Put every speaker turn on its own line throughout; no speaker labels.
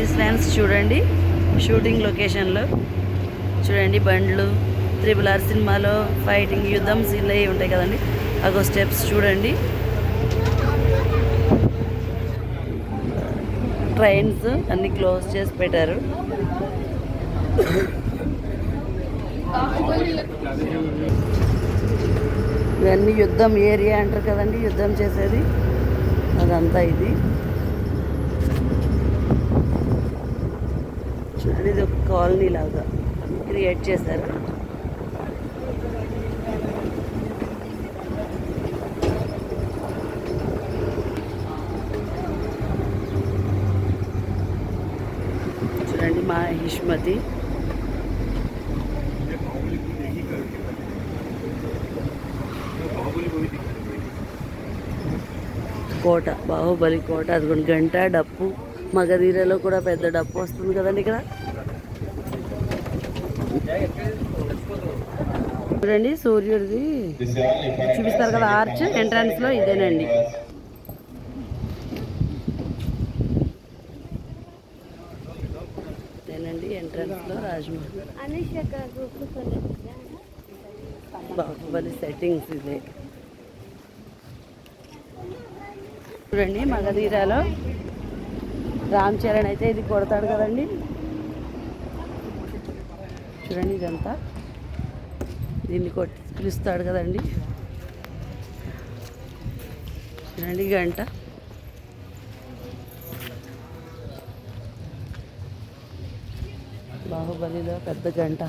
Police vans చూడండి, shooting లొకేషన్లో చూడండి. బండ్లు RRR సినిమాలో ఫైటింగ్ యుద్ధం సీన్లు అవి ఉంటాయి కదండి, అగో స్టెప్స్ చూడండి. ట్రైన్స్ అన్నీ క్లోజ్ చేసి పెట్టారు. ఇవన్నీ యుద్ధం ఏరియా అంటారు కదండి, యుద్ధం చేసేది అదంతా ఇది చూడండి. ఇది ఒక కాలనీ లాగా క్రియేట్ చేశారు. చూడండి మాహిష్మతి. కోట, బాహుబలి కోట. అదిగోండి గంట, డప్పు. మగధీరలో కూడా పెద్ద డప్పు వస్తుంది కదండి ఇక్కడ. చూడండి సూర్యుడిది చూపిస్తారు కదా ఆర్చ్, ఎంట్రన్స్ లో ఇదేనండి. ఇదేనండి ఎంట్రన్స్ లో రాజ్మహల్. బాహుబలి సెట్టింగ్స్ ఇదే చూడండి. మగధీరాలో రామ్ చరణ్ అయితే ఇది కొడతాడు కదండి. చూడండి ఇదంతా దీన్ని కొట్టి పిలుస్తాడు కదండి. చూడండి గంట. బాహుబలిలో పెద్ద గంట.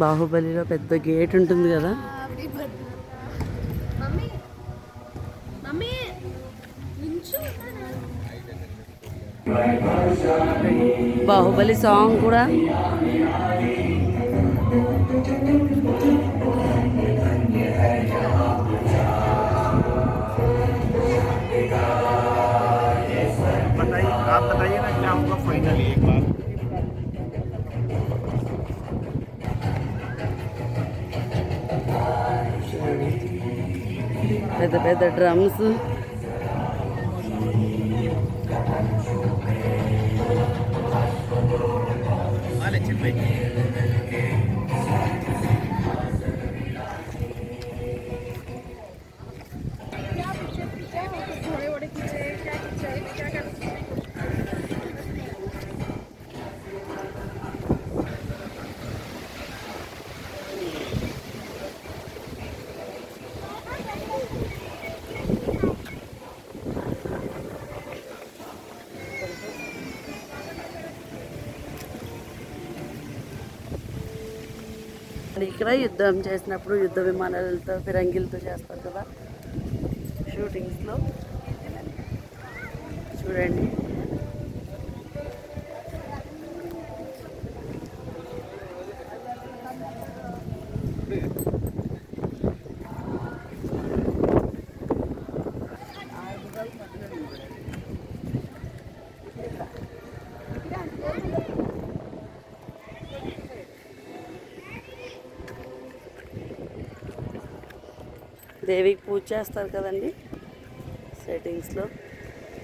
బాహుబలిలో పెద్ద గేట్ ఉంటుంది కదా. బాహుబలి సాంగ్ కూడా.
आप बताइए ना क्या होगा फाइनली एक बार.
పెద్ద పెద్ద డ్రమ్స్. ఇక్కడ యుద్ధం చేసినప్పుడు యుద్ధ విమానాలతో ఫిరంగిలతో చేస్తారు కదా షూటింగ్స్లో. చూడండి దేవికి పూజ చేస్తారు కదండి సెట్టింగ్స్లో,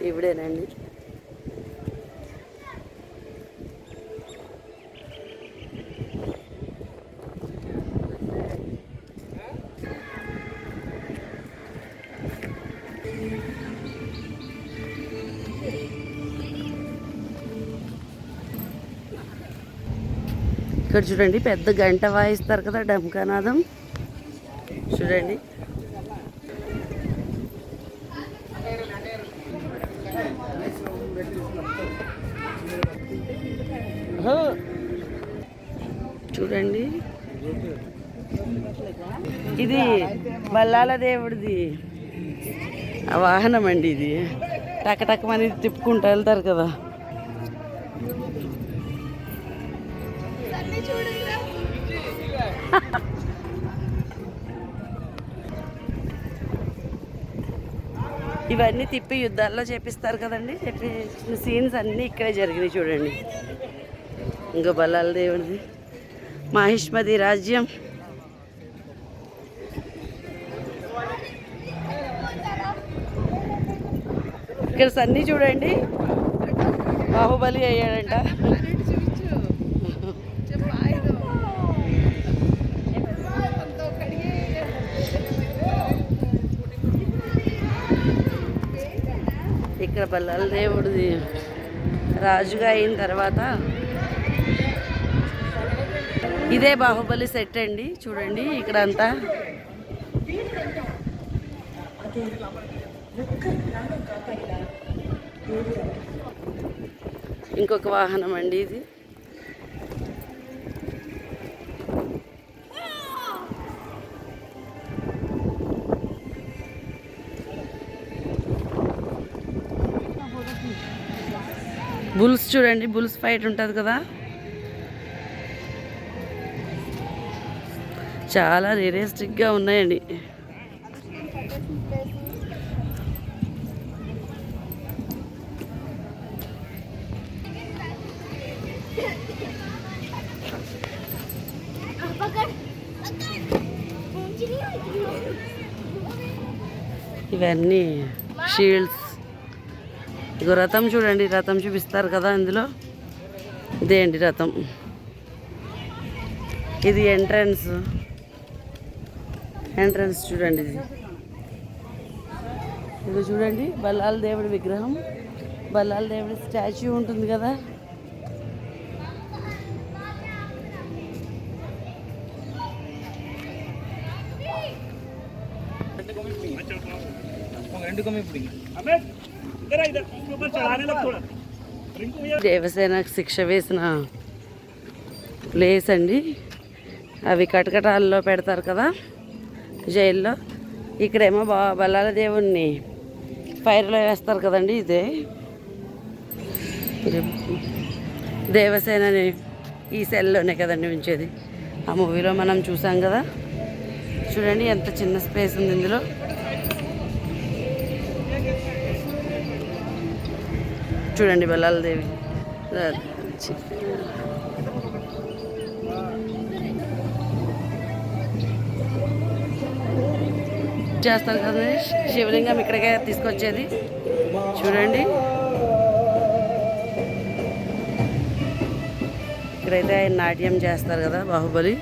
ఇవిడేనండి. ఇక్కడ చూడండి పెద్ద గంట వాయిస్తారు కదా, డంకానాదం. చూడండి చూడండి ఇది బల్లాల దేవుడిది ఆ వాహనం అండి. ఇది టకటకమని తిప్పుకుంటూ వెళ్తారు కదా. ఇవన్నీ తిప్పి యుద్ధాల్లో చేపిస్తారు కదండి. చెప్పిన సీన్స్ అన్నీ ఇక్కడే జరిగినాయి చూడండి. ఇంకో బల్లాల దేవుడిది మాహిష్మతి రాజ్యం. ఇక్కడ సన్నీ చూడండి బాహుబలి అయ్యాడంట. ఇక్కడ బల్లాల దేవుడిది రాజుగా అయిన తర్వాత ఇదే బాహుబలి సెట్ అండి. చూడండి ఇక్కడ అంతా ఇంకొక వాహనం అండి ఇది. బుల్స్ చూడండి, బుల్స్ ఫైట్ ఉంటుంది కదా, చాలా రియలిస్టిక్గా ఉన్నాయండి. ఇవన్నీ షీల్డ్స్. ఇగో రథం చూడండి, రథం చూపిస్తారు కదా ఇందులో, ఇదే అండి రథం. ఇది ఎంట్రన్స్ చూడండి. ఇది చూడండి బల్లాల దేవుడి విగ్రహం, బల్లాల దేవుడి స్టాచ్యూ ఉంటుంది కదా. దేవసేనకు శిక్ష వేసిన ప్లేస్ అండి. అవి కటకటాల్లో పెడతారు కదా జైల్లో. ఇక్కడేమో బల్లాల దేవుణ్ణి ఫైర్లో వేస్తారు కదండి. ఇదే దేవసేనని ఈ సెల్లోనే కదండి ఉంచేది. ఆ మూవీలో మనం చూసాం కదా. చూడండి ఎంత చిన్న స్పేస్ ఉంది ఇందులో. చూడండి బల్లాల దేవి చేస్తారు కదా, శివలింగం ఇక్కడికే తీసుకొచ్చేది. చూడండి ఇక్కడైతే ఆయన నాట్యం చేస్తారు కదా బాహుబలి.